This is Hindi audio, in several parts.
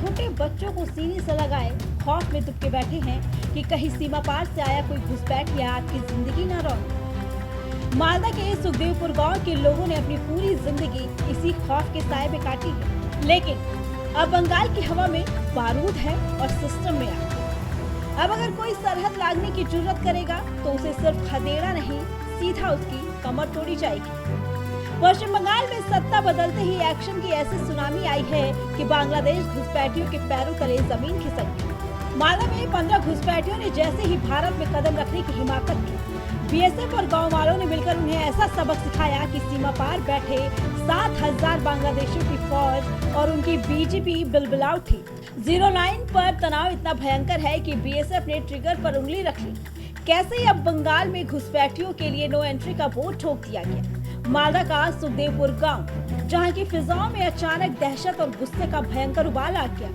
छोटे बच्चों को सीने से लगाए खौफ में दुबके बैठे हैं कि कहीं सीमा पार से आया कोई घुसपैठ या आपकी जिंदगी न रोक। मालदा के सुखदेवपुर गांव के लोगों ने अपनी पूरी जिंदगी इसी खौफ के साए में काटी है, लेकिन अब बंगाल की हवा में बारूद है और सिस्टम में आग। अब अगर कोई सरहद लागने की जुर्रत करेगा तो उसे सिर्फ खदेड़ा नहीं, सीधा उसकी कमर तोड़ी जाएगी। पश्चिम बंगाल में सत्ता बदलते ही एक्शन की ऐसी सुनामी आई है कि बांग्लादेश घुसपैठियों के पैरों तले जमीन खिसक गई। मालदा में 15 घुसपैठियों ने जैसे ही भारत में कदम रखने की हिमाकत की, बीएसएफ और गांव वालों ने मिलकर उन्हें ऐसा सबक सिखाया कि सीमा पार बैठे 7,000 बांग्लादेशियों की फौज और उनकी बीजेपी बिलबिला उठी। 0 लाइन पर तनाव इतना भयंकर है कि बीएसएफ ने ट्रिगर पर उंगली रख ली। कैसे ही अब बंगाल में घुसपैठियों के लिए नो एंट्री का बोर्ड ठोक दिया गया। मालदा का सुखदेवपुर गांव, जहां की फिजाओं में अचानक दहशत और गुस्से का भयंकर उबाल आ गया।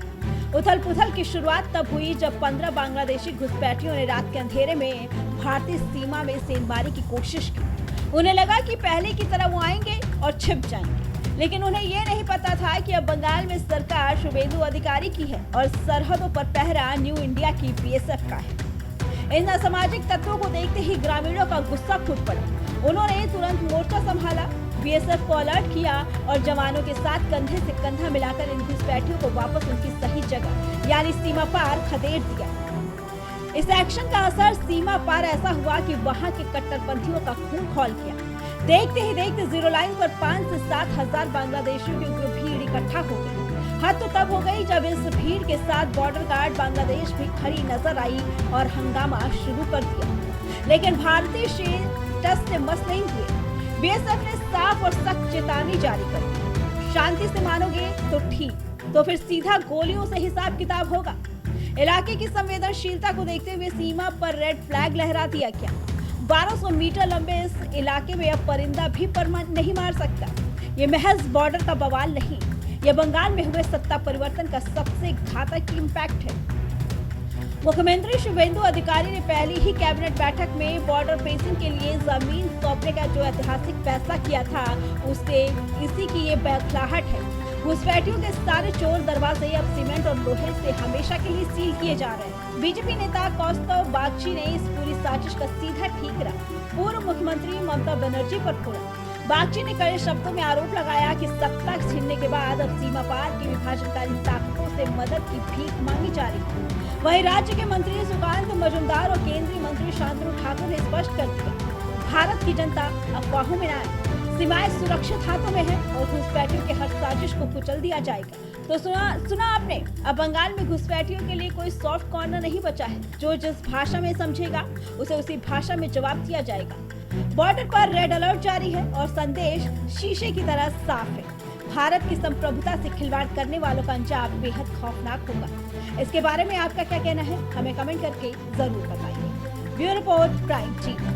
उथल पुथल की शुरुआत तब हुई जब 15 बांग्लादेशी घुसपैठियों ने रात के अंधेरे में भारतीय सीमा में सेंधमारी की कोशिश की। उन्हें लगा कि पहले की तरह वो आएंगे और छिप जाएंगे, लेकिन उन्हें ये नहीं पता था कि अब बंगाल में सरकार शुभेंदु अधिकारी की है और सरहदों पर पहरा न्यू इंडिया की बीएसएफ का है। इन असामाजिक तत्वों को देखते ही ग्रामीणों का गुस्सा फूट पड़ा। उन्होंने तुरंत मोर्चा संभाला, बीएसएफ को अलर्ट किया और जवानों के साथ कंधे से कंधा मिलाकर इन घुसपैठियों को वापस उनकी सही जगह यानी सीमा पार खदेड़ दिया। इस एक्शन का असर सीमा पार ऐसा हुआ कि वहां के कट्टरपंथियों का खून खौल गया। देखते ही देखते 0 लाइन पर 5 से 7,000 बांग्लादेशियों की उग्र भीड़ इकट्ठा हो गई। हद तो तब हो गई जब इस भीड़ के साथ बॉर्डर गार्ड बांग्लादेश भी खड़ी नजर आई और हंगामा शुरू कर दिया। लेकिन भारतीय शेर टस से मस नहीं हुए। बीएसएफ ने साफ और सख्त चेतावनी जारी कर दी, शांति से मानोगे तो ठीक, तो फिर सीधा गोलियों से हिसाब किताब होगा। इलाके की संवेदनशीलता को देखते हुए सीमा पर रेड फ्लैग लहरा दिया गया। 1200 मीटर लंबे इस इलाके में अब परिंदा भी पर नहीं मार सकता। ये महज बॉर्डर का बवाल नहीं, यह बंगाल में हुए सत्ता परिवर्तन का सबसे घातक इम्पैक्ट है। मुख्यमंत्री शुभेंदु अधिकारी ने पहली ही कैबिनेट बैठक में बॉर्डर फेंसिंग के लिए जमीन सौंपने का जो ऐतिहासिक फैसला किया था, उससे इसी की ये बौखलाहट है। घुसपैठियों के सारे चोर दरवाजे अब सीमेंट और लोहे से हमेशा के लिए सील किए जा रहे हैं। बीजेपी नेता कौस्तव बागची ने इस पूरी साजिश का सीधा ठीकरा पूर्व मुख्यमंत्री ममता बनर्जी पर फोड़ा। बागची ने कड़े शब्दों में आरोप लगाया कि सत्ता छीनने के बाद अब सीमा पार की विभाजनकारी ताकतों से मदद की भीख मांगी जा रही है। वहीं राज्य के मंत्री सुकांत मजूमदार और केंद्रीय मंत्री शांतनु ठाकुर ने स्पष्ट कर दिया, भारत की जनता अफवाहों में न आए, सीमाएं सुरक्षित हाथों में है और घुसपैठियों के हर साजिश को कुचल दिया जाएगा। तो सुना आपने, अब बंगाल में घुसपैठियों के लिए कोई सॉफ्ट कॉर्नर नहीं बचा है। जो जिस भाषा में समझेगा उसे उसी भाषा में जवाब दिया जाएगा। बॉर्डर पर रेड अलर्ट जारी है और संदेश शीशे की तरह साफ है। भारत की संप्रभुता से खिलवाड़ करने वालों का अंजाम बेहद खौफनाक होगा। इसके बारे में आपका क्या कहना है, हमें कमेंट करके जरूर बताइए। Bureau report, prime TV.